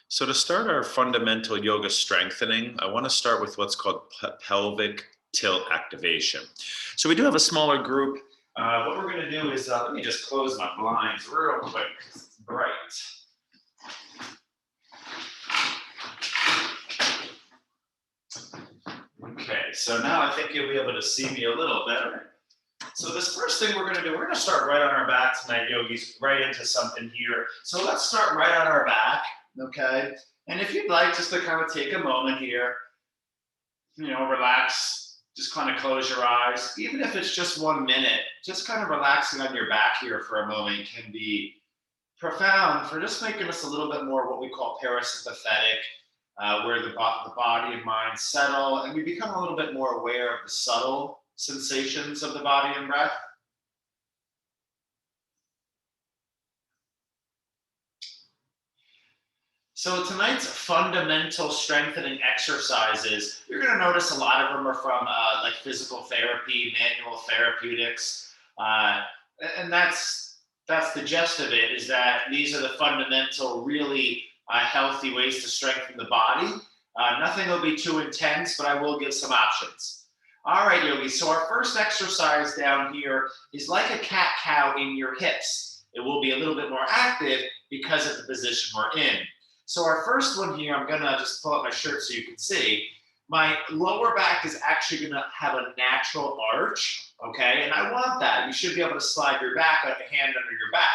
So to start our fundamental yoga strengthening, I want to start with what's called pelvic tilt activation. So we do have a smaller group. What we're going to do is, let me just close my blinds real quick because it's bright. Okay, so now I think you'll be able to see me a little better. So this first thing we're going to do, we're going to start right on our back tonight, yogis, right into something here. So let's start right on our back, okay? And if you'd like just to kind of take a moment here, relax, just kind of close your eyes. Even if it's just 1 minute, just kind of relaxing on your back here for a moment can be profound for just making us a little bit more what we call parasympathetic, where the body and mind settle, and we become a little bit more aware of the subtle sensations of the body and breath. So tonight's fundamental strengthening exercises, you're going to notice a lot of them are from like physical therapy, manual therapeutics, and that's the gist of it. Is that these are the fundamental, really healthy ways to strengthen the body. Nothing will be too intense, but I will give some options. All right, yogis. So our first exercise down here is like a cat-cow in your hips. It will be a little bit more active because of the position we're in. So our first one here, I'm gonna just pull up my shirt so you can see. My lower back is actually gonna have a natural arch, okay? And I want that. You should be able to slide your back, like a hand under your back.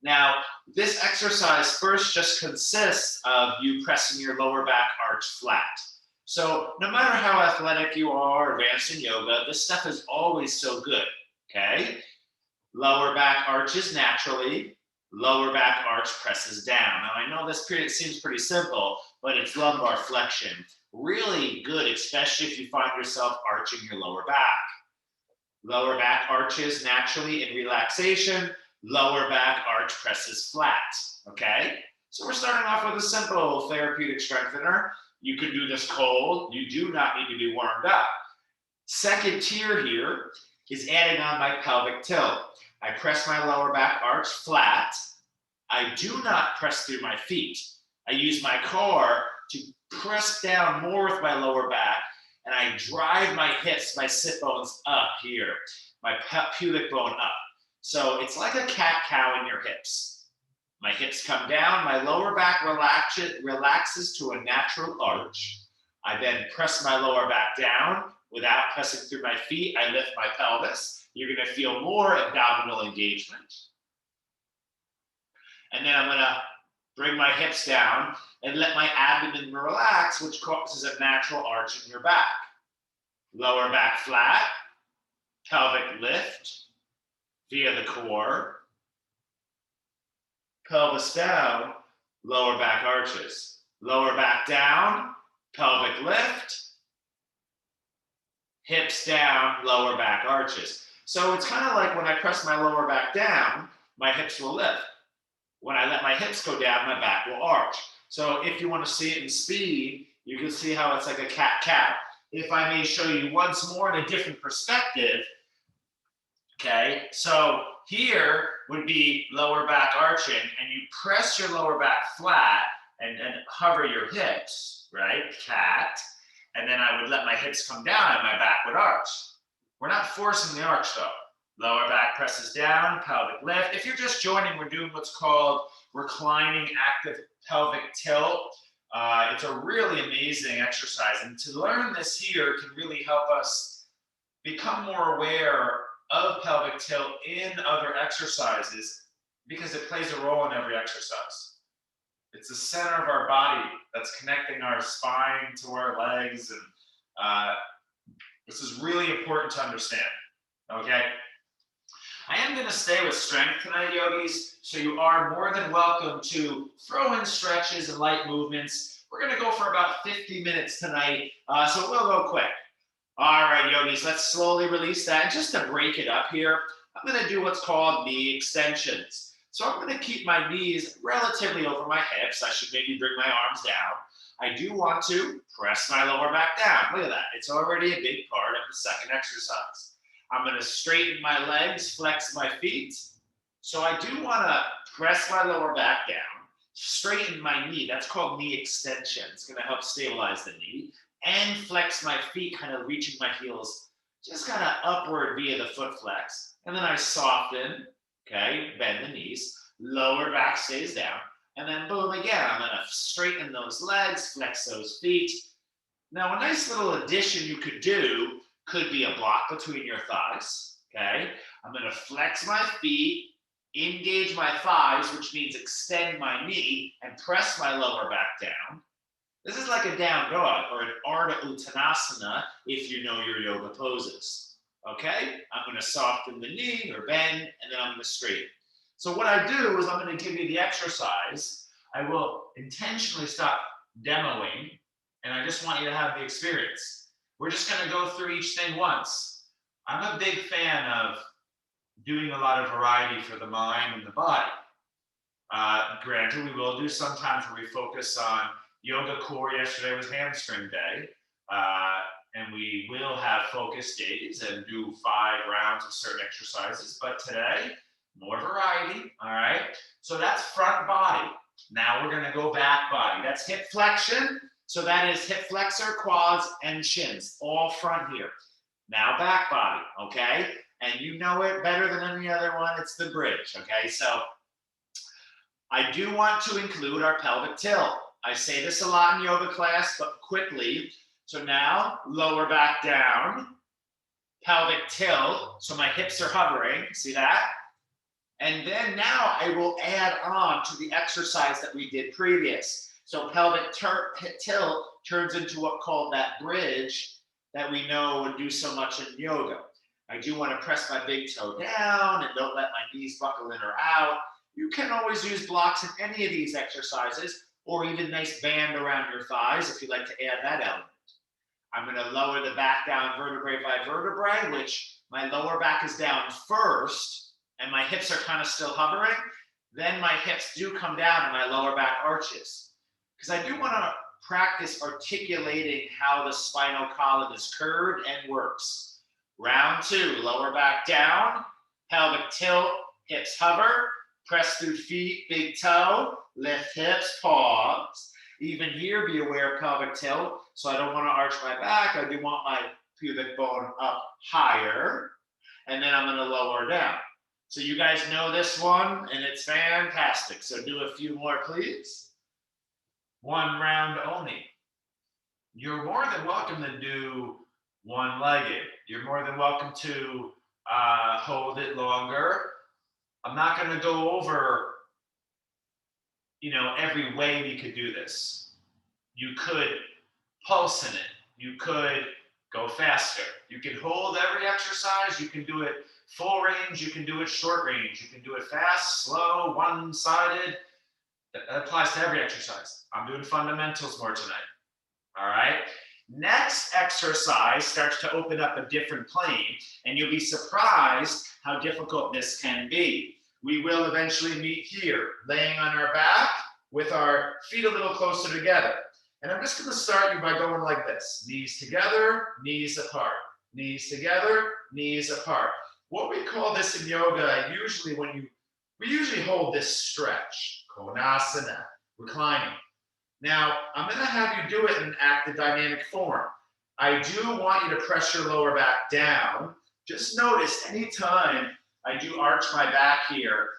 Now, this exercise first just consists of you pressing your lower back arch flat. So no matter how athletic you are, advanced in yoga, this stuff is always so good, okay? Lower back arches naturally, lower back arch presses down. Now I know this period seems pretty simple, but it's lumbar flexion. Really good, especially if you find yourself arching your lower back. Lower back arches naturally in relaxation, lower back arch presses flat, okay? So we're starting off with a simple therapeutic strengthener. You can do this cold. You do not need to be warmed up. Second tier here is adding on my pelvic tilt. I press my lower back arch flat. I do not press through my feet. I use my core to press down more with my lower back, and I drive my hips, my sit bones up here, my pubic bone up. So it's like a cat-cow in your hips. My hips come down, my lower back relaxes to a natural arch. I then press my lower back down without pressing through my feet. I lift my pelvis. You're going to feel more abdominal engagement. And then I'm going to bring my hips down and let my abdomen relax, which causes a natural arch in your back. Lower back flat, pelvic lift via the core, pelvis down, lower back arches. Lower back down, pelvic lift, hips down, lower back arches. So it's kind of like when I press my lower back down, my hips will lift. When I let my hips go down, my back will arch. So if you want to see it in speed, you can see how it's like a cat-cow. If I may show you once more in a different perspective, okay? So here would be lower back arching, and you press your lower back flat and hover your hips, right? Cat. And then I would let my hips come down and my back would arch. We're not forcing the arch though. Lower back presses down, pelvic lift. If you're just joining, we're doing what's called reclining active pelvic tilt. It's a really amazing exercise. And to learn this here can really help us become more aware of pelvic tilt in other exercises because it plays a role in every exercise. It's the center of our body that's connecting our spine to our legs. And this is really important to understand, okay? I am going to stay with strength tonight, yogis, so you are more than welcome to throw in stretches and light movements. We're going to go for about 50 minutes tonight, so we'll go quick. All right, yogis, let's slowly release that. And just to break it up here, I'm going to do what's called knee extensions. So I'm going to keep my knees relatively over my hips. I should maybe bring my arms down. I do want to press my lower back down. Look at that. It's already a big part of the second exercise. I'm going to straighten my legs, flex my feet. So I do want to press my lower back down. straighten my knee. That's called knee extension. It's going to help stabilize the knee and flex my feet, kind of reaching my heels just kind of upward via the foot flex. And then I soften, okay, bend the knees, lower back stays down. And then boom, again, I'm going to straighten those legs, flex those feet. Now, a nice little addition you could do could be a block between your thighs, okay? I'm going to flex my feet, engage my thighs, which means extend my knee and press my lower back down. This is like a down dog or an Ardha Uttanasana if you know your yoga poses, okay? I'm going to soften the knee or bend, and then I'm going to straighten. So what I do is I'm going to give you the exercise. I will intentionally stop demoing, and I just want you to have the experience. We're just going to go through each thing once. I'm a big fan of doing a lot of variety for the mind and the body. Granted, we will do sometimes where we focus on yoga core. Yesterday was hamstring day, and we will have focus days and do 5 rounds of certain exercises. But today, more variety, all right? So that's front body. Now we're gonna go back body. That's hip flexion. So that is hip flexor, quads, and shins, all front here. Now back body, okay? And you know it better than any other one, it's the bridge, okay? So I do want to include our pelvic tilt. I say this a lot in yoga class, but quickly. So now, lower back down, pelvic tilt. So my hips are hovering, see that? And then now I will add on to the exercise that we did previous. So pelvic tilt turns into what called that bridge that we know and do so much in yoga. I do want to press my big toe down and don't let my knees buckle in or out. You can always use blocks in any of these exercises, or even nice band around your thighs if you'd like to add that element. I'm going to lower the back down vertebrae by vertebrae, which my lower back is down first, and my hips are kind of still hovering. Then my hips do come down and my lower back arches. Because I do want to practice articulating how the spinal column is curved and works. Round 2, lower back down, pelvic tilt, hips hover, press through feet, big toe, lift hips, pause. Even here, be aware of pelvic tilt. So I don't want to arch my back. I do want my pubic bone up higher. And then I'm going to lower down. So you guys know this one, and it's fantastic. So do a few more, please. 1 round only. You're more than welcome to do one-legged. You're more than welcome to hold it longer. I'm not going to go over, every way we could do this. You could pulse in it. You could go faster. You can hold every exercise. You can do it full range. You can do it short range. You can do it fast, slow, one-sided. That applies to every exercise. I'm doing fundamentals more tonight. All right. Next exercise starts to open up a different plane, and you'll be surprised how difficult this can be. We will eventually meet here, laying on our back with our feet a little closer together. And I'm just going to start you by going like this. Knees together, knees apart. Knees together, knees apart. What we call this in yoga, we usually hold this stretch, konasana, reclining. Now, I'm going to have you do it in an active dynamic form. I do want you to press your lower back down. Just notice anytime I do arch my back here,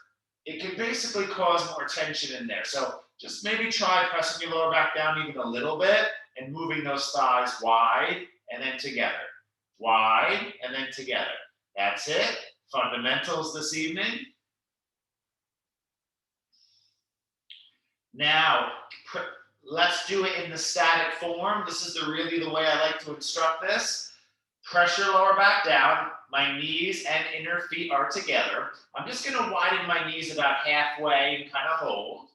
it can basically cause more tension in there. So just maybe try pressing your lower back down even a little bit and moving those thighs wide and then together. Wide and then together. That's it. Fundamentals this evening. Now, let's do it in the static form. This is really the way I like to instruct this. Press your lower back down. My knees and inner feet are together. I'm just going to widen my knees about halfway and kind of hold.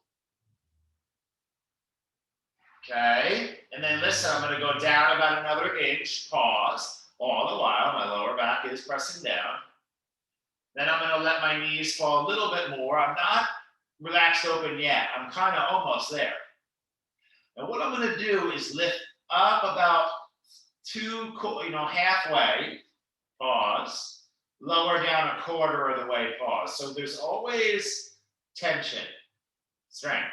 Okay. And then listen, I'm going to go down about another inch. Pause. All the while, my lower back is pressing down. Then I'm going to let my knees fall a little bit more. I'm not relaxed open yet. I'm kind of almost there. And what I'm going to do is lift up about halfway, pause, lower down a quarter of the way, pause. So there's always tension, strength.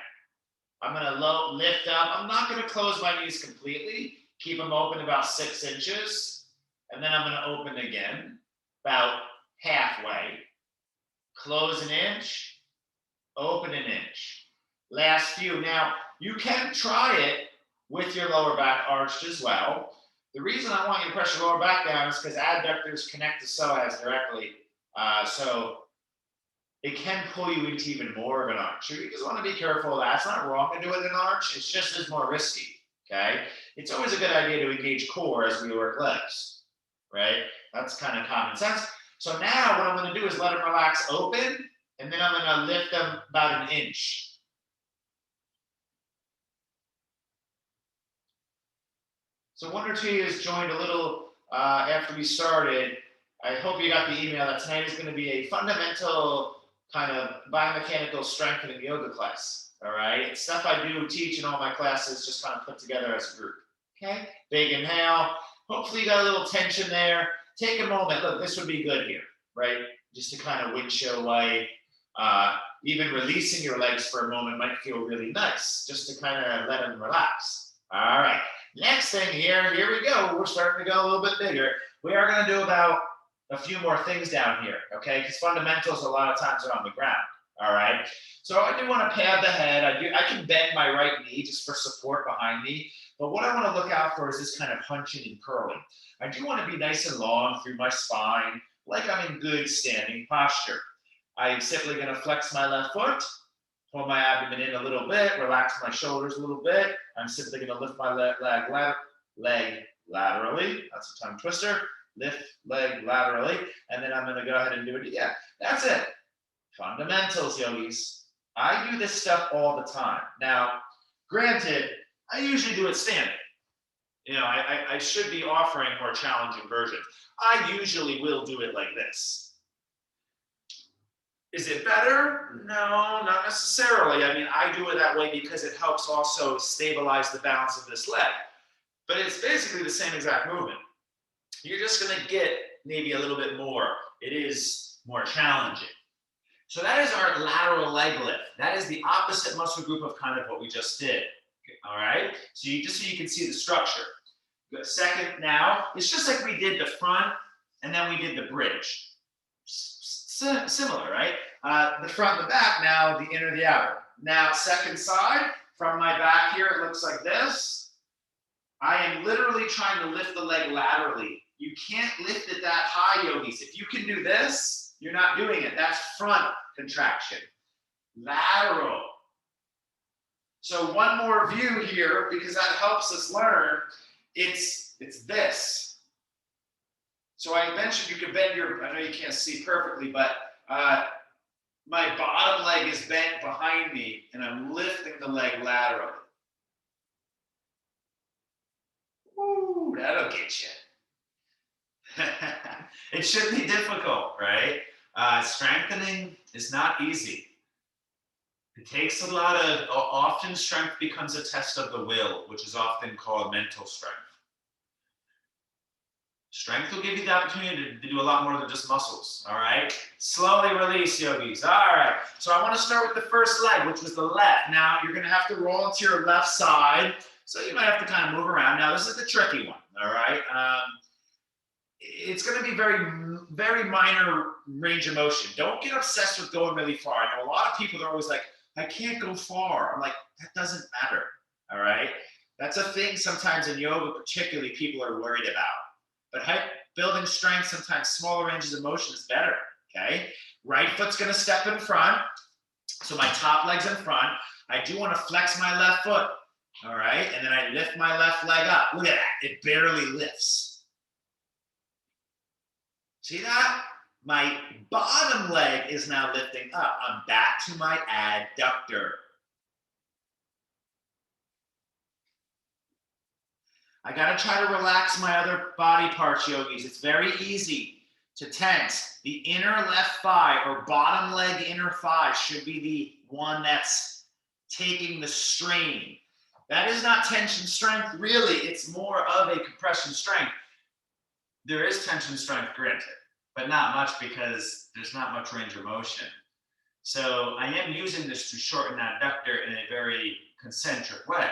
I'm gonna lift up. I'm not gonna close my knees completely. Keep them open about 6 inches. And then I'm gonna open again, about halfway. Close an inch, open an inch. Last few. Now, you can try it with your lower back arched as well. The reason I want you to press your lower back down is because adductors connect to psoas directly. So it can pull you into even more of an arch. So you just want to be careful of that. It's not wrong to do it in an arch. It's just as more risky. Okay. It's always a good idea to engage core as we work legs, right? That's kind of common sense. So now what I'm going to do is let them relax open, and then I'm going to lift them about an inch. So one or two of you has joined a little after we started. I hope you got the email that tonight is going to be a fundamental kind of biomechanical strengthening yoga class. All right. It's stuff I do teach in all my classes, just kind of put together as a group. Okay. Big inhale. Hopefully you got a little tension there. Take a moment. Look, this would be good here, right? Just to kind of windshield wipe. Even releasing your legs for a moment might feel really nice, just to kind of let them relax. All right. Next thing here we go. We're starting to go a little bit bigger. We are going to do about a few more things down here, okay? Because fundamentals a lot of times are on the ground, all right? So I do want to pad the head. I can bend my right knee just for support behind me. But what I want to look out for is this kind of hunching and curling. I do want to be nice and long through my spine, like I'm in good standing posture. I'm simply going to flex my left foot, pull my abdomen in a little bit, relax my shoulders a little bit. I'm simply going to lift my leg laterally. That's a tongue twister. Lift leg laterally, and then I'm going to go ahead and do it again. That's it. Fundamentals, yogis. I do this stuff all the time. Now, granted, I usually do it standing. You know, I should be offering more challenging versions. I usually will do it like this. Is it better? No, not necessarily. I mean, I do it that way because it helps also stabilize the balance of this leg. But it's basically the same exact movement. You're just going to get maybe a little bit more. It is more challenging. So that is our lateral leg lift. That is the opposite muscle group of kind of what we just did. All right. So just so you can see the structure. Good. Second now, it's just like we did the front and then we did the bridge. Similar, right? The front, the back, now the inner, the outer. Now, second side, from my back here, it looks like this. I am literally trying to lift the leg laterally. You can't lift it that high, yogis. If you can do this, you're not doing it. That's front contraction. Lateral. So one more view here, because that helps us learn. It's this. So I mentioned you can bend I know you can't see perfectly, but my bottom leg is bent behind me, and I'm lifting the leg laterally. Woo, that'll get you. It should be difficult, right? Strengthening is not easy. It takes a lot of, often strength becomes a test of the will, which is often called mental strength. Strength will give you the opportunity to do a lot more than just muscles, all right? Slowly release, yogis. All right, so I want to start with the first leg, which was the left. Now, you're going to have to roll into your left side, so you might have to kind of move around. Now, this is the tricky one, all right? It's going to be very, very minor range of motion. Don't get obsessed with going really far. I know a lot of people are always like, I can't go far. I'm like, that doesn't matter, all right? That's a thing sometimes in yoga, particularly, people are worried about. But building strength, sometimes smaller ranges of motion is better, okay? Right foot's going to step in front. So my top leg's in front. I do want to flex my left foot, all right? And then I lift my left leg up. Look at that. It barely lifts. See that? My bottom leg is now lifting up. I'm back to my adductor. I got to try to relax my other body parts, yogis. It's very easy to tense. The inner left thigh or bottom leg inner thigh should be the one that's taking the strain. That is not tension strength, really. It's more of a compression strength. There is tension strength, granted, but not much because there's not much range of motion. So I am using this to shorten that adductor in a very concentric way.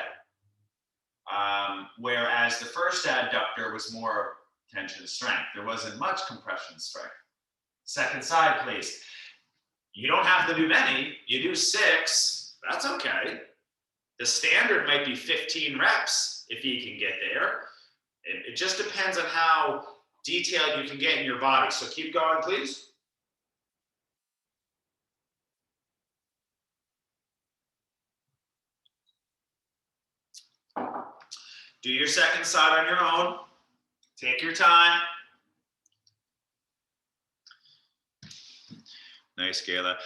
Whereas the first adductor was more tension strength. There wasn't much compression strength. Second side, please. You don't have to do many. You do 6. That's okay. The standard might be 15 reps if you can get there. It just depends on how detailed you can get in your body. So keep going, please. Do your second side on your own. Take your time. Nice, Gayla.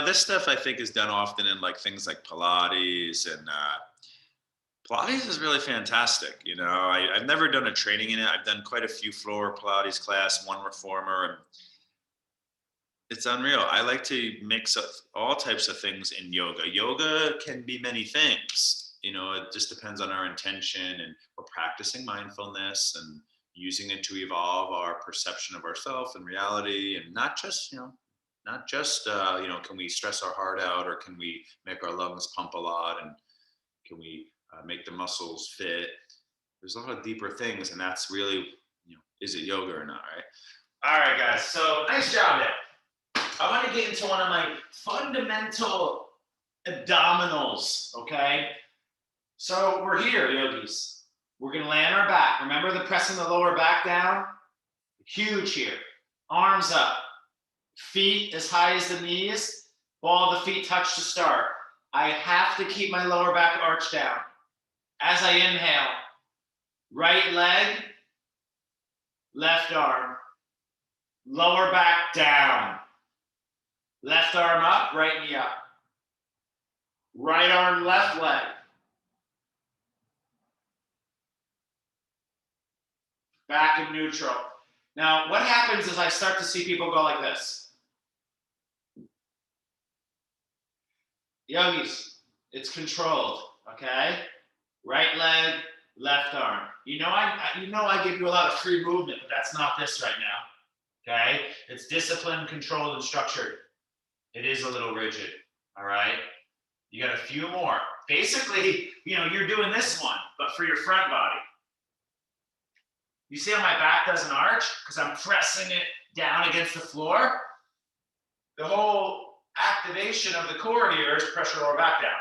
This stuff I think is done often in like things like Pilates, and Pilates is really fantastic. I've never done a training in it. I've done quite a few floor Pilates class, one reformer, and it's unreal. I like to mix up all types of things in yoga. Yoga can be many things. It just depends on our intention, and we're practicing mindfulness and using it to evolve our perception of ourselves and reality, and not just can we stress our heart out, or can we make our lungs pump a lot, and can we make the muscles fit? There's a lot of deeper things, and that's really, is it yoga or not, right? All right, guys. So nice job there. I want to get into one of my fundamental abdominals, okay? So we're here, yogis. We're going to lay on our back. Remember the pressing the lower back down? Huge here. Arms up. Feet as high as the knees. Ball of the feet touch to start. I have to keep my lower back arched down. As I inhale, right leg, left arm. Lower back down. Left arm up, right knee up. Right arm, left leg. Back in neutral. Now, what happens is I start to see people go like this. Yogis, it's controlled, okay? Right leg, left arm. I give you a lot of free movement, but that's not this right now, okay? It's disciplined, controlled, and structured. It is a little rigid, all right? You got a few more. Basically, you're doing this one, but for your front body. You see how my back doesn't arch? Because I'm pressing it down against the floor. The whole activation of the core here is pressure lower back down.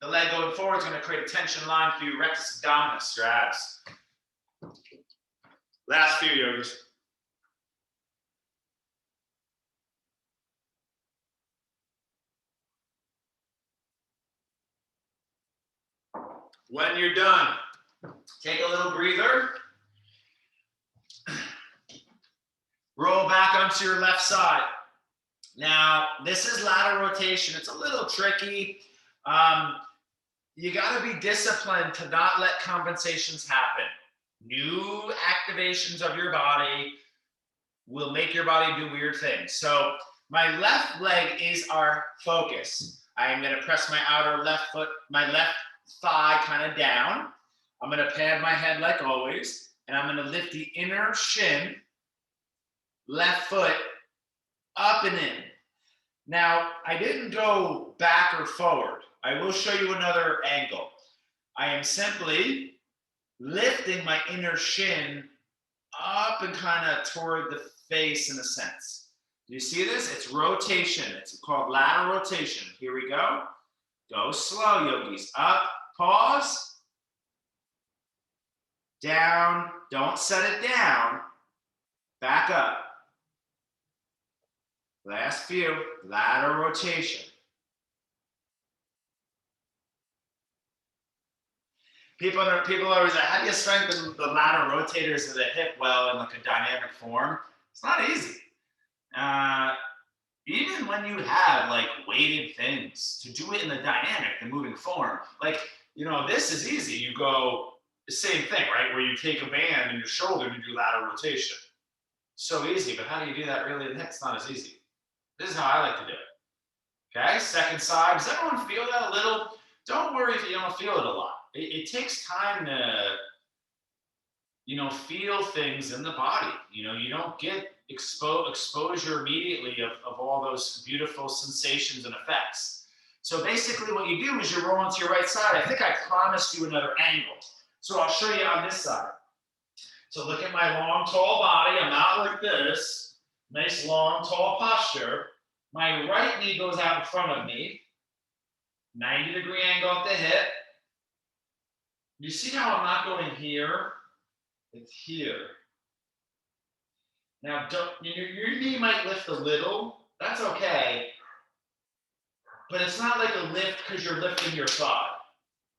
The leg going forward is going to create a tension line through your rectus abdominis, your abs. Last few, yogis. When you're done, take a little breather. Roll back onto your left side. Now, this is lateral rotation. It's a little tricky. You got to be disciplined to not let compensations happen. New activations of your body will make your body do weird things. So my left leg is our focus. I am going to press my outer left foot, my left thigh kind of down. I'm going to pad my head like always, and I'm going to lift the inner shin, left foot, up and in. Now, I didn't go back or forward. I will show you another angle. I am simply lifting my inner shin up and kind of toward the face in a sense. Do you see this? It's rotation. It's called lateral rotation. Here we go. Go slow, yogis. Up, pause. Down, don't set it down. Back up. Last few, lateral rotation. People always say, how do you strengthen the lateral rotators of the hip well in like a dynamic form? It's not easy. Even when you have like weighted things, to do it in the dynamic, the moving form, like, this is easy. You go the same thing, right? Where you take a band in your shoulder and you do lateral rotation. So easy, but how do you do that really in the hip? It's not as easy. This is how I like to do it. Okay, second side. Does everyone feel that a little? Don't worry if you don't feel it a lot. It takes time to, feel things in the body. You don't get exposure immediately of all those beautiful sensations and effects. So basically what you do is you roll onto your right side. I think I promised you another angle. So I'll show you on this side. So look at my long, tall body. I'm not like this. Nice, long, tall posture. My right knee goes out in front of me. 90-degree angle at the hip. You see how I'm not going here? It's here. Now, your knee might lift a little. That's okay. But it's not like a lift because you're lifting your thigh.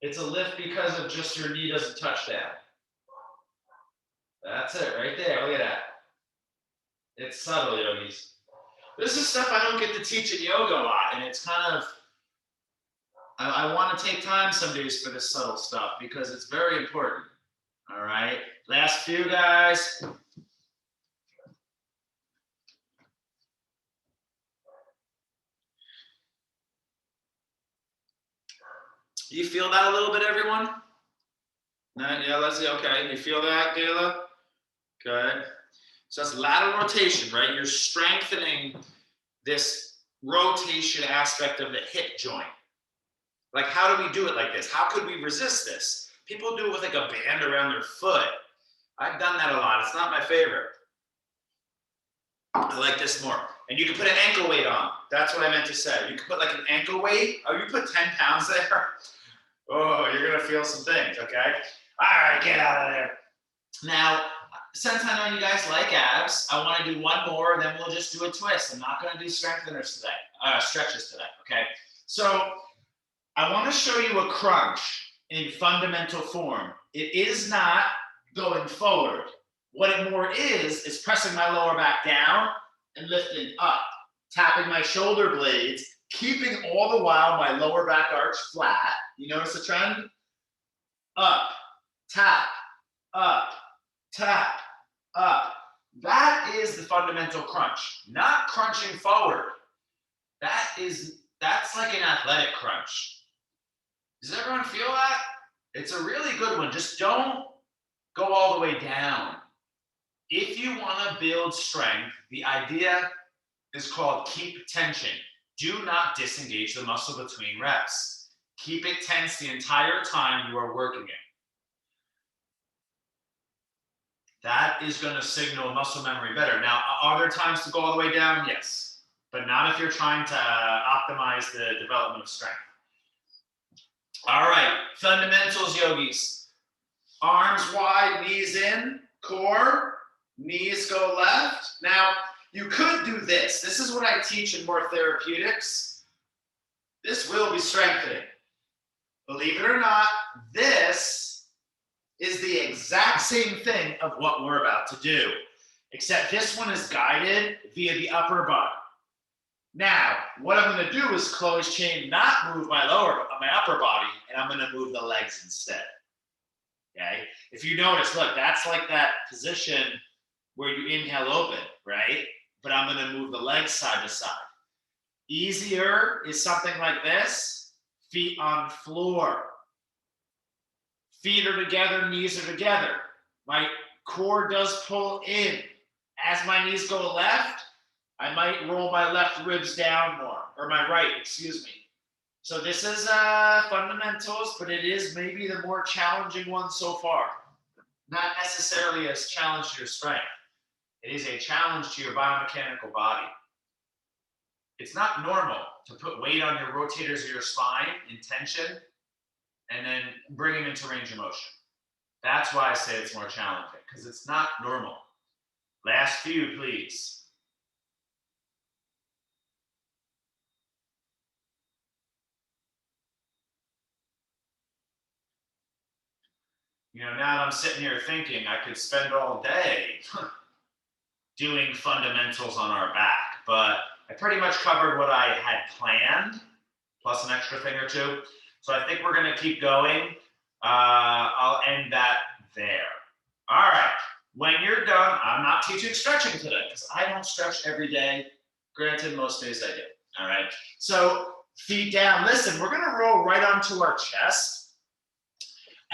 It's a lift because of just your knee doesn't touch down. That's it right there. Look at that. It's subtle, yogis. This is stuff I don't get to teach at yoga a lot, and it's kind of, I want to take time some days for this subtle stuff because it's very important. All right. Last few, guys. You feel that a little bit, everyone? No, yeah, let's see. Okay, you feel that, Gayla? Good. So that's lateral rotation, right? You're strengthening this rotation aspect of the hip joint. Like, how do we do it like this? How could we resist this? People do it with like a band around their foot. I've done that a lot. It's not my favorite. I like this more. And you can put an ankle weight on. That's what I meant to say. You can put like an ankle weight. Oh, you put 10 pounds there. Oh, you're going to feel some things, okay? All right, get out of there. Now, since I know you guys like abs, I want to do one more, then we'll just do a twist. I'm not going to do strengtheners today, stretches today, okay? So I want to show you a crunch in fundamental form. It is not going forward. What it more is pressing my lower back down and lifting up, tapping my shoulder blades, keeping all the while my lower back arch flat. You notice the trend? Up, tap, up, tap, up. That is the fundamental crunch, not crunching forward. That's like an athletic crunch. Does everyone feel that? It's a really good one. Just don't go all the way down. If you want to build strength, the idea is called keep tension. Do not disengage the muscle between reps. Keep it tense the entire time you are working it. That is going to signal muscle memory better. Now, are there times to go all the way down? Yes, but not if you're trying to optimize the development of strength. All right, fundamentals, yogis. Arms wide, knees in, core, knees go left. Now, you could do this. This is what I teach in more therapeutics. This will be strengthening. Believe it or not, this is the exact same thing of what we're about to do, except this one is guided via the upper body. Now, what I'm going to do is close chain, not move my upper body, and I'm going to move the legs instead. Okay? If you notice, look, that's like that position where you inhale open, right? But I'm going to move the legs side to side. Easier is something like this, feet on floor. Feet are together, knees are together. My core does pull in. As my knees go left, I might roll my left ribs down more, or my right, excuse me. So this is fundamentals, but it is maybe the more challenging one so far. Not necessarily as challenge to your strength. It is a challenge to your biomechanical body. It's not normal to put weight on your rotators of your spine in tension and then bring them into range of motion. That's why I say it's more challenging, because it's not normal. Last few, please. You know, now that I'm sitting here thinking I could spend all day doing fundamentals on our back, but I pretty much covered what I had planned, plus an extra thing or two. So I think we're going to keep going. I'll end that there. All right. When you're done, I'm not teaching stretching today because I don't stretch every day. Granted, most days I do. All right. So feet down. Listen, we're going to roll right onto our chest.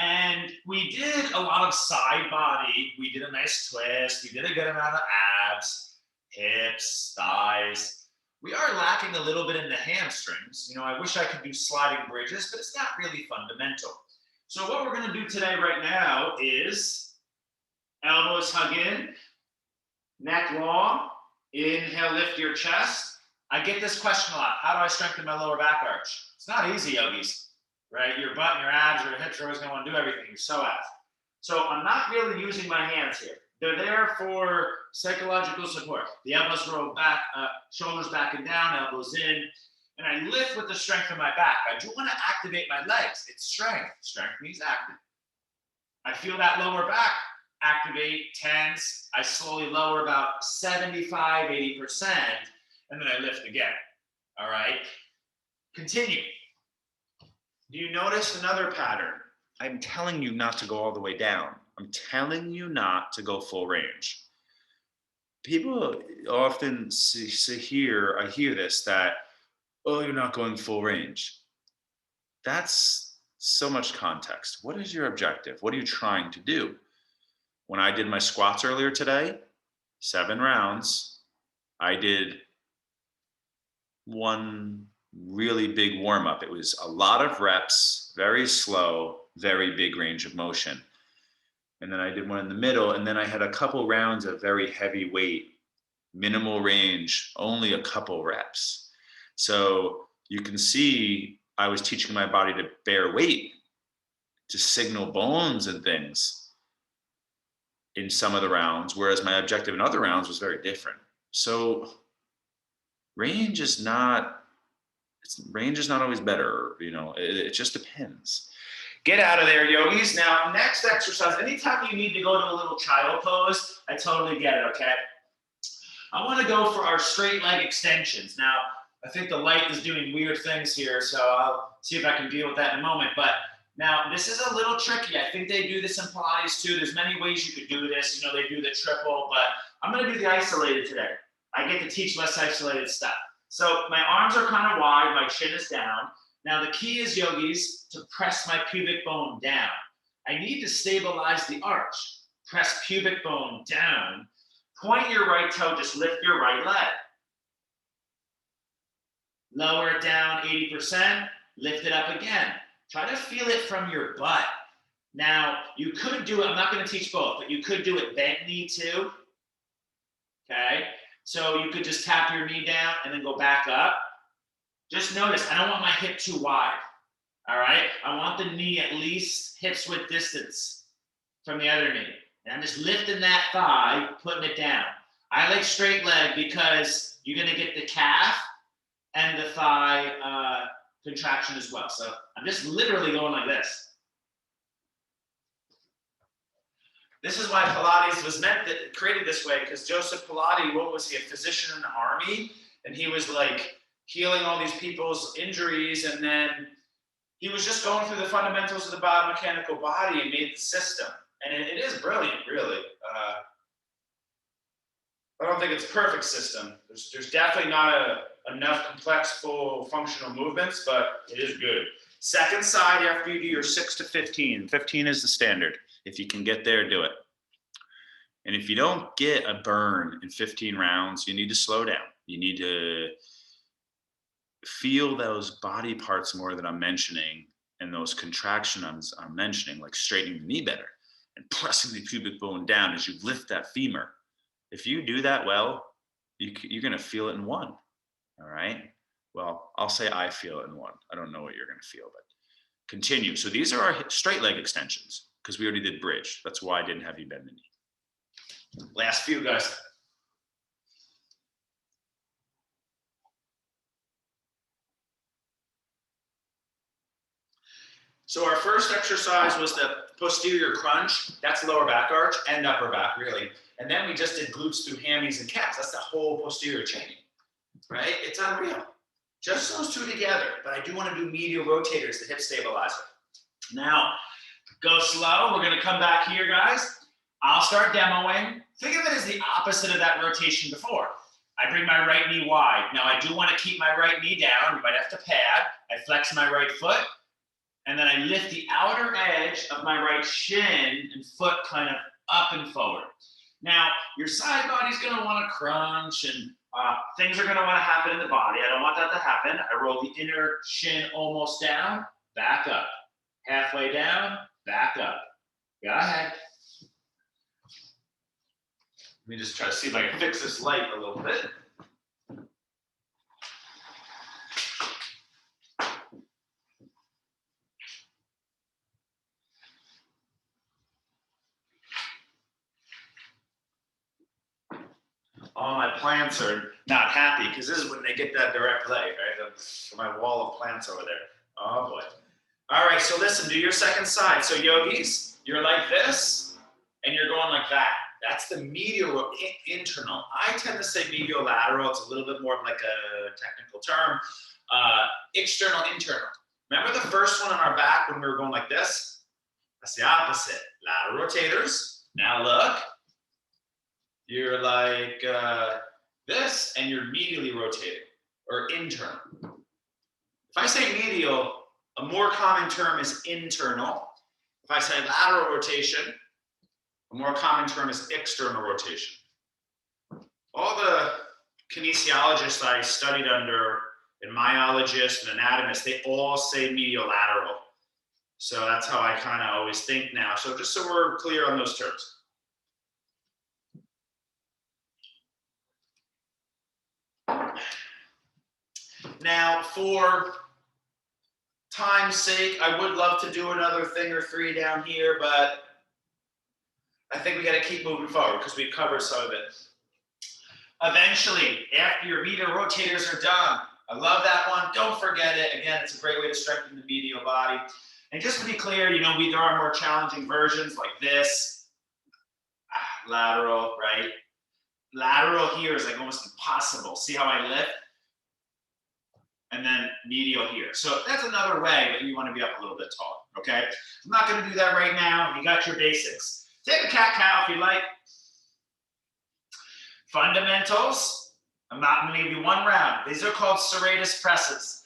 And we did a lot of side body. We did a nice twist. We did a good amount of abs. hips, thighs. We are lacking a little bit in the hamstrings. I wish I could do sliding bridges, but it's not really fundamental. So what we're going to do today right now is elbows hug in, neck long, inhale, lift your chest. I get this question a lot. How do I strengthen my lower back arch? It's not easy, yogis, right? Your butt and your abs or your hips are always going to want to do everything. Your psoas. So I'm not really using my hands here. They're there for psychological support. The elbows roll back, shoulders back and down, elbows in, and I lift with the strength of my back. I do want to activate my legs. It's strength. Strength means active. I feel that lower back activate, tense. I slowly lower about 75, 80%, and then I lift again. All right? Continue. Do you notice another pattern? I'm telling you not to go all the way down. I'm telling you not to go full range. People often I hear this, that, oh, you're not going full range. That's so much context. What is your objective? What are you trying to do? When I did my squats earlier today, 7 rounds, I did one really big warm up. It was a lot of reps, very slow, very big range of motion. And then I did one in the middle, and then I had a couple rounds of very heavy weight, minimal range, only a couple reps. So you can see I was teaching my body to bear weight, to signal bones and things in some of the rounds, whereas my objective in other rounds was very different. So range is not always better, it just depends. Get out of there, yogis. Now, next exercise, anytime you need to go to a little child pose, I totally get it, okay? I want to go for our straight leg extensions. Now, I think the light is doing weird things here, so I'll see if I can deal with that in a moment. But now, this is a little tricky. I think they do this in Pilates too. There's many ways you could do this. They do the triple, but I'm going to do the isolated today. I get to teach less isolated stuff. So my arms are kind of wide, my chin is down. Now the key is, yogis, to press my pubic bone down. I need to stabilize the arch. Press pubic bone down. Point your right toe, just lift your right leg. Lower it down 80%, lift it up again. Try to feel it from your butt. Now, you could do it, I'm not going to teach both, but you could do it bent knee too. Okay? So you could just tap your knee down and then go back up. Just notice, I don't want my hip too wide. All right? I want the knee at least hips width distance from the other knee. And I'm just lifting that thigh, putting it down. I like straight leg because you're going to get the calf and the thigh contraction as well. So I'm just literally going like this. This is why Pilates was created this way, because Joseph Pilates, what was he, a physician in the army? And he was like healing all these people's injuries, and then he was just going through the fundamentals of the biomechanical body and made the system. And it is brilliant, really. I don't think it's a perfect system. There's definitely not enough complex, full functional movements, but it is good. Second side after you do your 6 to 15. 15 is the standard. If you can get there, do it. And if you don't get a burn in 15 rounds, you need to slow down. You need to feel those body parts more that I'm mentioning, and those contractions I'm mentioning, like straightening the knee better and pressing the pubic bone down as you lift that femur. If you do that well, you're going to feel it in one. All right? Well, I'll say I feel it in one. I don't know what you're going to feel, but continue. So these are our straight leg extensions, because we already did bridge. That's why I didn't have you bend the knee. Last few, guys. So our first exercise was the posterior crunch. That's lower back arch and upper back, really. And then we just did glutes through hammies and calves. That's the whole posterior chain, right? It's unreal. Just those two together. But I do want to do medial rotators, the hip stabilizer. Now, go slow. We're going to come back here, guys. I'll start demoing. Think of it as the opposite of that rotation before. I bring my right knee wide. Now, I do want to keep my right knee down. You might have to pad. I flex my right foot. And then I lift the outer edge of my right shin and foot kind of up and forward. Now, your side body's gonna wanna crunch and things are gonna wanna happen in the body. I don't want that to happen. I roll the inner shin almost down, back up. Halfway down, back up. Go ahead. Let me just try to see if I can fix this light a little bit. All my plants are not happy because this is when they get that direct light, right? That's my wall of plants over there. Oh boy. All right, so listen, do your second side. So yogis, you're like this and you're going like that. That's the medial internal. I tend to say medial lateral. It's a little bit more of like a technical term. External, internal. Remember the first one on our back when we were going like this? That's the opposite. Lateral rotators. Now look. You're like this, and you're medially rotating, or internal. If I say medial, a more common term is internal. If I say lateral rotation, a more common term is external rotation. All the kinesiologists I studied under, and myologists and anatomists, they all say medial lateral. So that's how I kind of always think now. So just so we're clear on those terms. Now, for time's sake, I would love to do another thing or three down here, but I think we got to keep moving forward because we've covered some of it. Eventually, after your medial rotators are done, I love that one. Don't forget it. Again, it's a great way to strengthen the medial body. And just to be clear, you know, there are more challenging versions like this. Lateral, right? Lateral here is like almost impossible. See how I lift? And then medial here. So that's another way, but you want to be up a little bit taller, okay? I'm not going to do that right now. You got your basics. Take a cat-cow if you like. Fundamentals. I'm not going to give you one round. These are called serratus presses.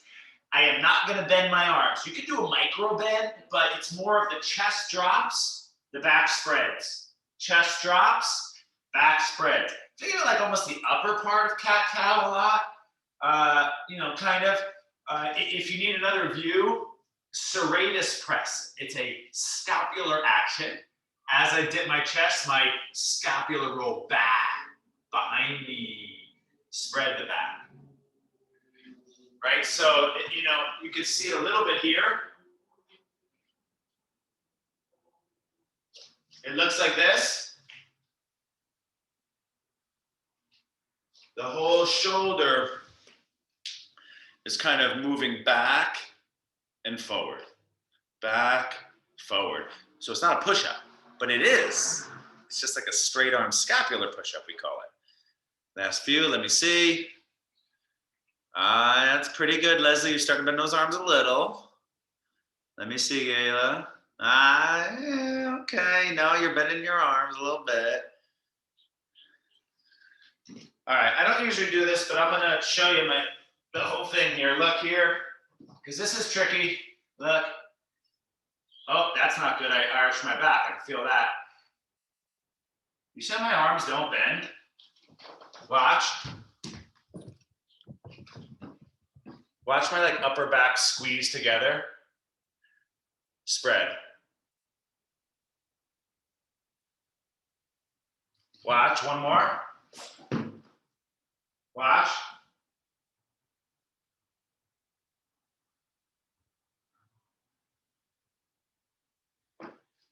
I am not going to bend my arms. You can do a micro bend, but it's more of the chest drops, the back spreads. Chest drops, back spreads. Think of it like almost the upper part of cat-cow a lot. You know, kind of, if you need another view, serratus press. It's a scapular action. As I dip my chest, my scapula roll back behind me, spread the back. Right, so, you know, you can see a little bit here. It looks like this. The whole shoulder is kind of moving back and forward, back, forward. So it's not a push-up, but it is. It's just like a straight arm scapular push-up, we call it. Last few, let me see. That's pretty good, Leslie. You're starting to bend those arms a little. Let me see, Gayla. Yeah, okay, no, you're bending your arms a little bit. All right, I don't usually do this, but I'm gonna show you the whole thing here. Look here, because this is tricky. Look. Oh, that's not good. I arched my back. I can feel that. You said my arms don't bend. Watch. Watch my like upper back squeeze together. Spread. Watch, one more. Watch.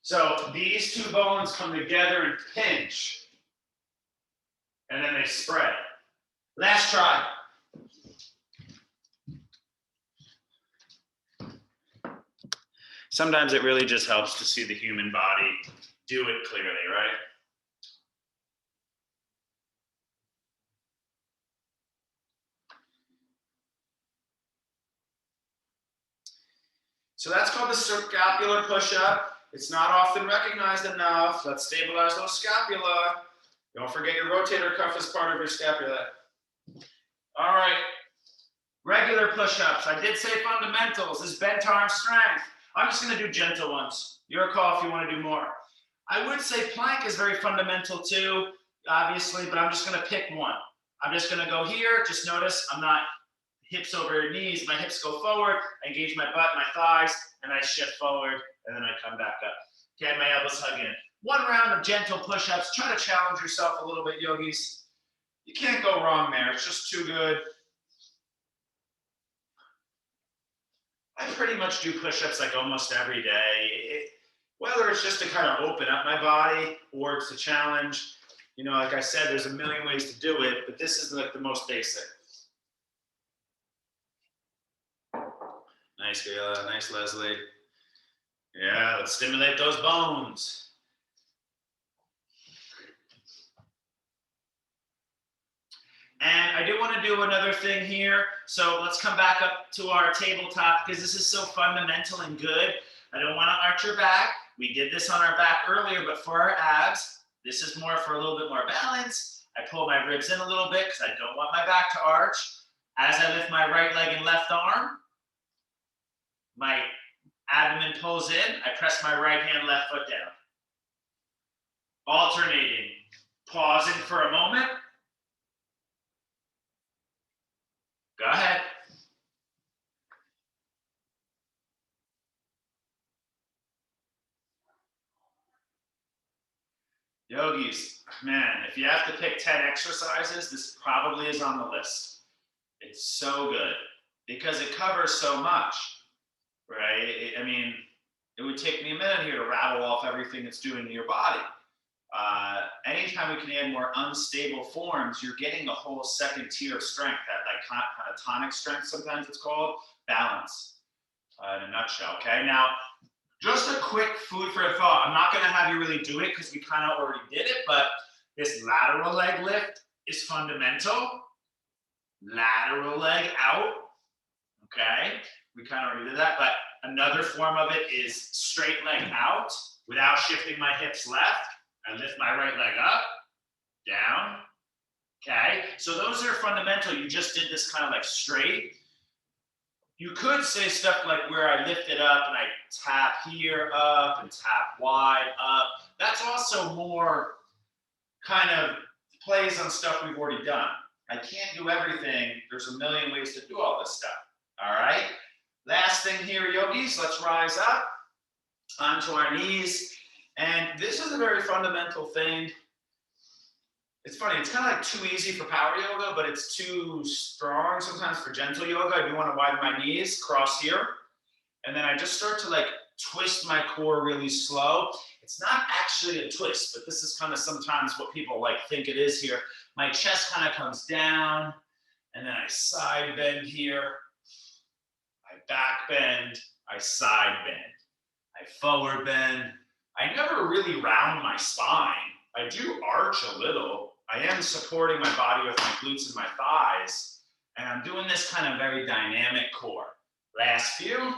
So these two bones come together and pinch. And then they spread. Last try. Sometimes it really just helps to see the human body do it clearly, right? So that's called the scapular push-up. It's not often recognized enough. Let's stabilize those scapula. Don't forget your rotator cuff is part of your scapula. All right, regular push-ups. I did say fundamentals. This is bent arm strength. I'm just gonna do gentle ones. Your call if you wanna do more. I would say plank is very fundamental too, obviously, but I'm just going to pick one. I'm just going to go here. Just notice I'm not hips over knees. My hips go forward. I engage my butt, my thighs, and I shift forward, and then I come back up. Okay, my elbows hug in. One round of gentle push-ups. Try to challenge yourself a little bit, yogis. You can't go wrong there. It's just too good. I pretty much do push-ups like almost every day. Whether it's just to kind of open up my body or it's a challenge, you know, like I said, there's a million ways to do it, but this is like the most basic. Nice, Gayla. Nice, Leslie. Yeah, let's stimulate those bones. And I do want to do another thing here. So let's come back up to our tabletop because this is so fundamental and good. I don't want to arch your back. We did this on our back earlier, but for our abs, this is more for a little bit more balance. I pull my ribs in a little bit because I don't want my back to arch. As I lift my right leg and left arm, my abdomen pulls in. I press my right hand, left foot down. Alternating, pausing for a moment. Go ahead. Yogis, man, if you have to pick 10 exercises, this probably is on the list. It's so good because it covers so much, right? I mean, it would take me a minute here to rattle off everything it's doing to your body. Anytime we can add more unstable forms, you're getting a whole second tier of strength, that like kind of tonic strength, sometimes it's called, balance, in a nutshell, okay? Now, just a quick food for thought. I'm not gonna have you really do it because we kind of already did it, but this lateral leg lift is fundamental. Lateral leg out, okay? We kind of already did that, but another form of it is straight leg out without shifting my hips left. I lift my right leg up, down, okay? So those are fundamental. You just did this kind of like straight. You could say stuff like where I lift it up and I tap here up and tap wide up. That's also more kind of plays on stuff we've already done. I can't do everything. There's a million ways to do all this stuff, all right? Last thing here, yogis, let's rise up onto our knees. And this is a very fundamental thing. It's funny, it's kind of like too easy for power yoga, but it's too strong sometimes for gentle yoga. I do want to widen my knees, cross here. And then I just start to like twist my core really slow. It's not actually a twist, but this is kind of sometimes what people like think it is here. My chest kind of comes down, and then I side bend here. I back bend, I side bend, I forward bend. I never really round my spine. I do arch a little. I am supporting my body with my glutes and my thighs, and I'm doing this kind of very dynamic core. Last few.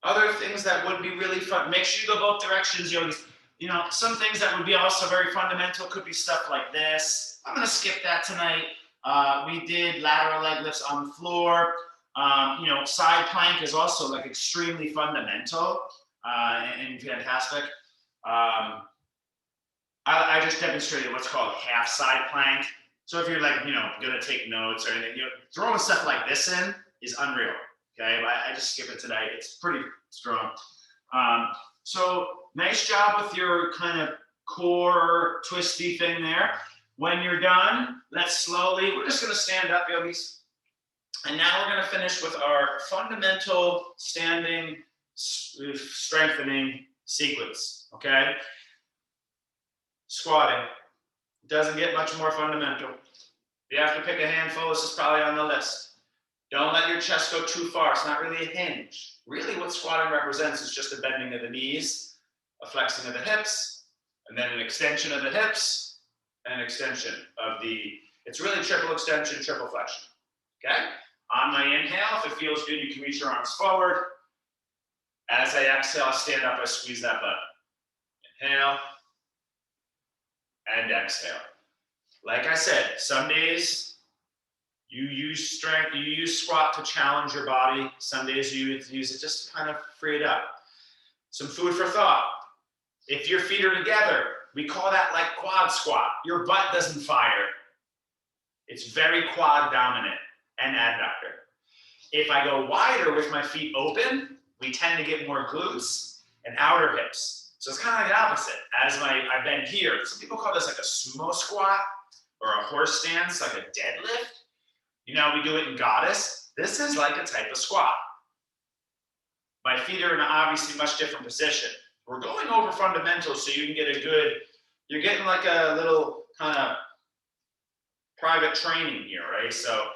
Other things that would be really fun, make sure you go both directions, yogis. You know, some things that would be also very fundamental could be stuff like this. I'm gonna skip that tonight. We did lateral leg lifts on the floor. You know, side plank is also like extremely fundamental and fantastic. I just demonstrated what's called half side plank. So if you're like, you know, gonna take notes or anything, you know, throwing stuff like this in is unreal. Okay, but I just skip it today. It's pretty strong. So nice job with your kind of core twisty thing there. When you're done, let's slowly, we're just gonna stand up, yogis. And now we're gonna finish with our fundamental standing strengthening sequence, okay? Squatting, doesn't get much more fundamental. If you have to pick a handful, this is probably on the list. Don't let your chest go too far. It's not really a hinge. Really what squatting represents is just a bending of the knees, a flexing of the hips, and then an extension of the hips, and an extension of the, it's really triple extension, triple flexion, okay? On my inhale, if it feels good, you can reach your arms forward. As I exhale, stand up, I squeeze that butt. Inhale. and exhale. Like I said, some days you use strength, you use squat to challenge your body. Some days you use it just to kind of free it up. Some food for thought. If your feet are together, we call that like quad squat. Your butt doesn't fire. It's very quad dominant and adductor. If I go wider with my feet open, we tend to get more glutes and outer hips. So it's kind of like the opposite. As I bend here, some people call this like a sumo squat or a horse stance, like a deadlift. You know, we do it in Goddess. This is like a type of squat. My feet are in an obviously much different position. We're going over fundamentals so you can get a good, you're getting like a little kind of private training here, right? So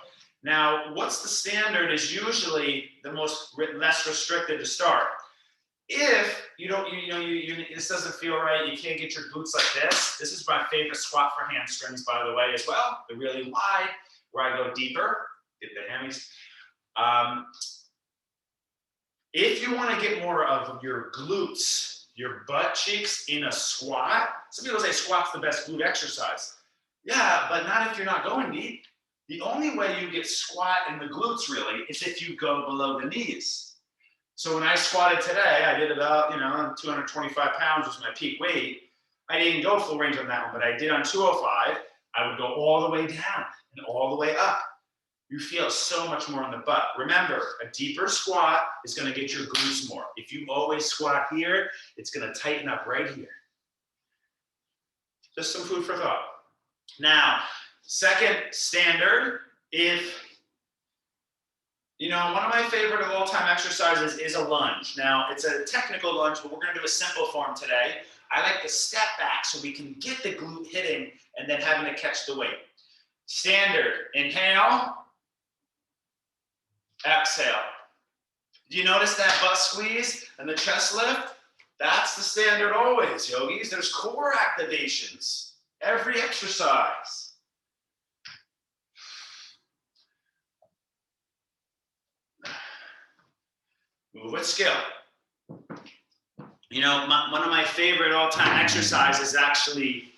now what's the standard is usually the less restricted to start. If you don't, this doesn't feel right, you can't get your glutes like this. This is my favorite squat for hamstrings, by the way, as well. They're really wide, where I go deeper, get the hammies. If you want to get more of your glutes, your butt cheeks in a squat, some people say squat's the best glute exercise. Yeah, but not if you're not going deep. The only way you get squat in the glutes really is if you go below the knees. So when I squatted today, I did about, 225 pounds was my peak weight. I didn't go full range on that one, but I did on 205. I would go all the way down and all the way up. You feel so much more in the butt. Remember, a deeper squat is going to get your glutes more. If you always squat here, it's going to tighten up right here. Just some food for thought. Now, second standard, one of my favorite of all time exercises is a lunge. Now, it's a technical lunge, but we're going to do a simple form today. I like to step back so we can get the glute hitting and then having to catch the weight. Standard, inhale, exhale. Do you notice that butt squeeze and the chest lift? That's the standard always, yogis. There's core activations every exercise. Move with skill. One of my favorite all-time exercises is actually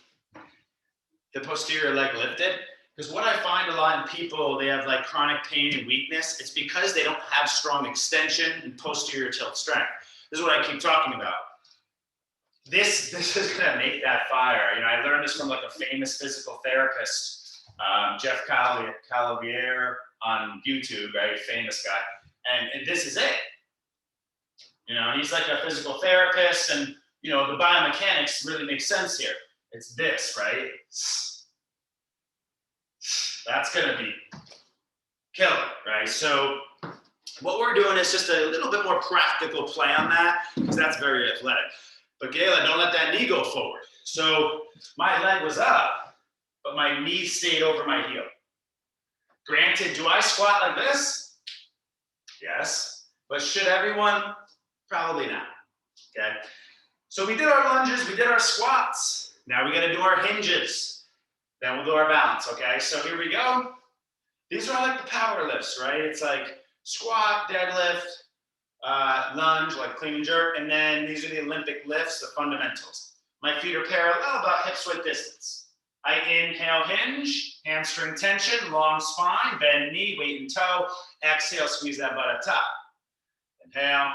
the posterior leg lifted. Because what I find a lot in people, they have like chronic pain and weakness. It's because they don't have strong extension and posterior tilt strength. This is what I keep talking about. This is gonna make that fire. I learned this from like a famous physical therapist, Jeff Calavier on YouTube, right? Famous guy. And this is it. He's like a physical therapist, and the biomechanics really makes sense here. It's this, right? That's gonna be killer, right? So what we're doing is just a little bit more practical play on that, because that's very athletic. But Gayla, don't let that knee go forward. So my leg was up, but my knee stayed over my heel. Granted, do I squat like this? Yes. But should everyone? Probably not, okay? So we did our lunges, we did our squats. Now we gotta do our hinges. Then we'll do our balance, okay? So here we go. These are all like the power lifts, right? It's like squat, deadlift, lunge, like clean and jerk, and then these are the Olympic lifts, the fundamentals. My feet are parallel, about hips width distance. I inhale, hinge, hamstring tension, long spine, bend knee, weight in toe. Exhale, squeeze that butt up top. Inhale.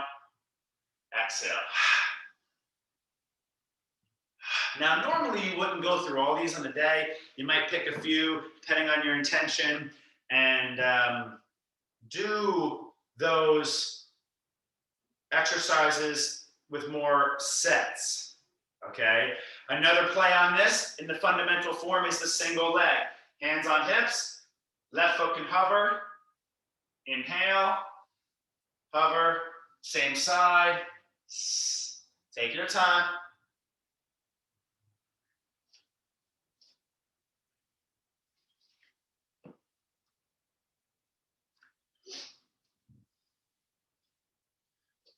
Exhale. Now, normally you wouldn't go through all these on a day. You might pick a few, depending on your intention, and do those exercises with more sets, okay? Another play on this in the fundamental form is the single leg. Hands on hips, left foot can hover, inhale, hover, same side. Take your time.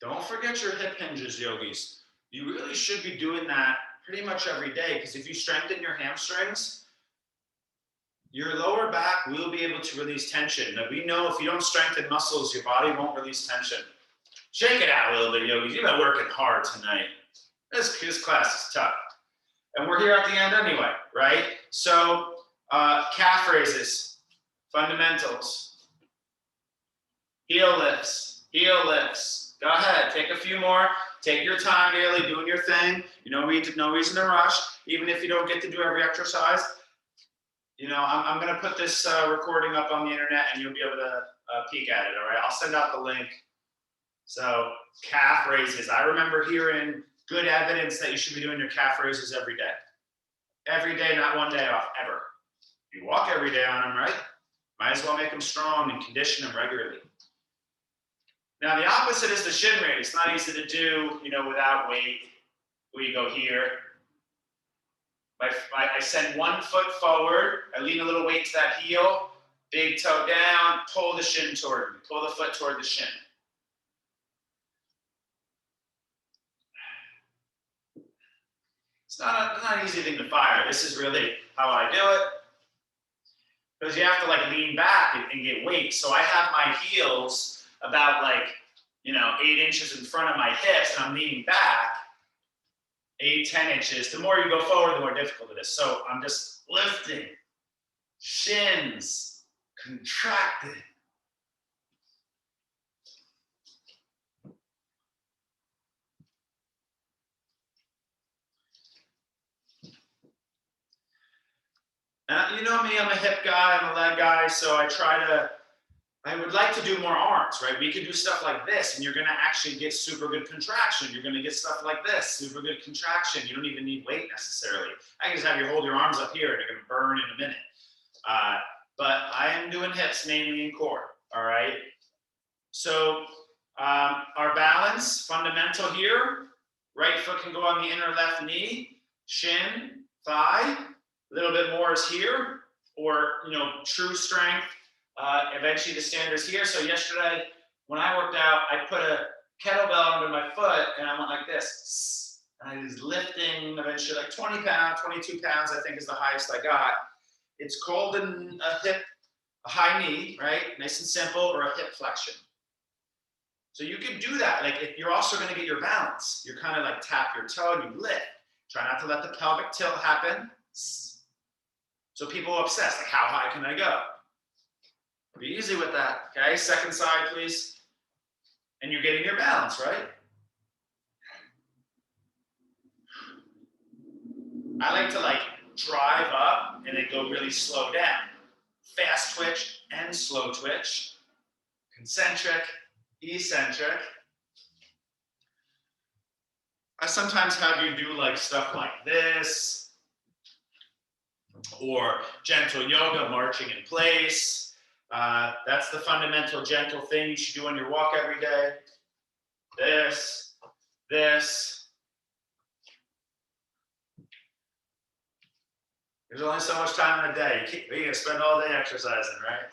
Don't forget your hip hinges, yogis. You really should be doing that pretty much every day, because if you strengthen your hamstrings, your lower back will be able to release tension. Now, we know if you don't strengthen muscles, your body won't release tension. Shake it out a little bit, yogis. You've been working hard tonight. This class is tough. And we're here at the end anyway, right? So calf raises, fundamentals, heel lifts, heel lifts. Go ahead, take a few more. Take your time, Daly, doing your thing. No reason to rush. Even if you don't get to do every exercise, I'm going to put this recording up on the internet, and you'll be able to peek at it. All right, I'll send out the link. So calf raises. I remember hearing good evidence that you should be doing your calf raises every day. Every day, not one day off, ever. You walk every day on them, right? Might as well make them strong and condition them regularly. Now, the opposite is the shin raise. It's not easy to do, without weight. We go here. I send one foot forward. I lean a little weight to that heel. Big toe down. Pull the shin toward me. Pull the foot toward the shin. It's not an easy thing to fire. This is really how I do it. Because you have to lean back and get weight. So I have my heels about 8 inches in front of my hips, and I'm leaning back 8-10 inches. The more you go forward, the more difficult it is. So I'm just lifting, shins contracted. You know me, I'm a hip guy, I'm a leg guy, so I would like to do more arms, right? We can do stuff like this, and you're gonna actually get super good contraction. You're gonna get stuff like this, super good contraction. You don't even need weight necessarily. I can just have you hold your arms up here, and you're gonna burn in a minute. But I am doing hips mainly in core, all right? So our balance, fundamental here. Right foot can go on the inner left knee, shin, thigh. A little bit more is here, or true strength. Eventually the standard is here. So yesterday when I worked out, I put a kettlebell under my foot and I went like this. And I was lifting eventually 20 pounds, 22 pounds, I think is the highest I got. It's called a high knee, right? Nice and simple, or a hip flexion. So you can do that. If you're also going to get your balance, you're kind of tap your toe and you lift. Try not to let the pelvic tilt happen. So people are obsessed, how high can I go? Be easy with that, okay? Second side, please. And you're getting your balance, right? I like to drive up and then go really slow down. Fast twitch and slow twitch. Concentric, eccentric. I sometimes have you do stuff like this, or gentle yoga, marching in place. That's the fundamental gentle thing you should do on your walk every day. This. There's only so much time in a day. You're gonna spend all day exercising, right?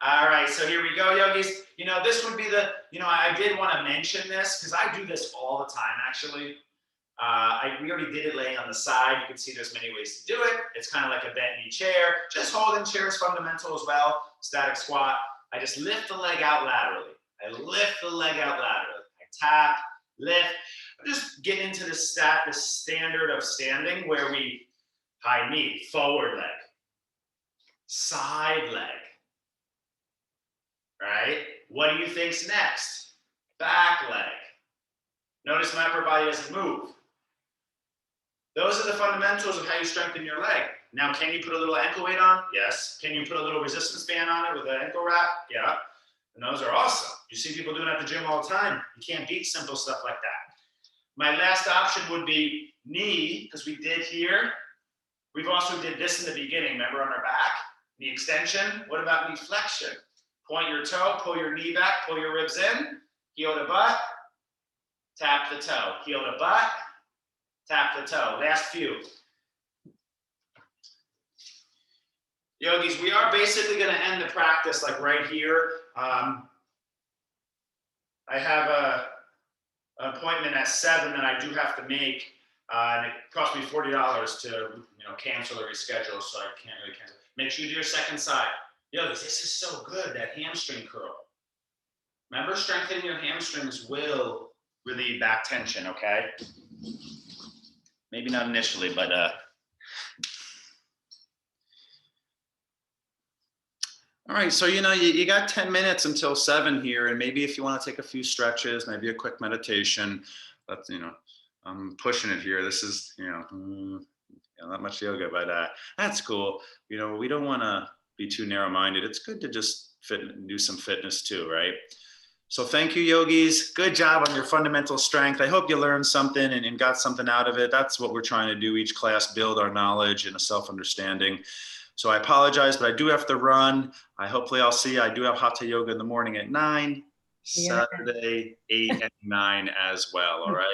All right, so here we go, yogis. This would be I did want to mention this because I do this all the time, actually. We already did it laying on the side. You can see there's many ways to do it. It's kind of like a bent knee chair. Just holding chair is fundamental as well. Static squat. I just lift the leg out laterally. I tap, lift. I'm just getting into the standard of standing where we high knee, forward leg, side leg, right? What do you think's next? Back leg. Notice my upper body doesn't move. Those are the fundamentals of how you strengthen your leg. Now, can you put a little ankle weight on? Yes. Can you put a little resistance band on it with an ankle wrap? Yeah. And those are awesome. You see people doing it at the gym all the time. You can't beat simple stuff like that. My last option would be knee, because we did here. We've also did this in the beginning, remember, on our back? Knee extension. What about knee flexion? Point your toe, pull your knee back, pull your ribs in, heel to butt, tap the toe, heel to butt, tap the toe. Last few. Yogis, we are basically going to end the practice right here. I have an appointment at 7 that I do have to make, and it cost me $40 to cancel or reschedule, so I can't really cancel. Make sure you do your second side. Yogis, this is so good, that hamstring curl. Remember, strengthening your hamstrings will relieve back tension, okay? maybe not initially, but all right, so you got 10 minutes until 7 here, and maybe if you want to take a few stretches, maybe a quick meditation. That's I'm pushing it here. This is not much yoga, but that's cool. We don't want to be too narrow-minded. It's good to just do some fitness too, right? So thank you, yogis. Good job on your fundamental strength. I hope you learned something and got something out of it. That's what we're trying to do each class, build our knowledge and a self-understanding. So I apologize, but I do have to run. Hopefully I'll see you. I do have Hatha Yoga in the morning at 9, Yeah. Saturday 8 and 9 as well. All right.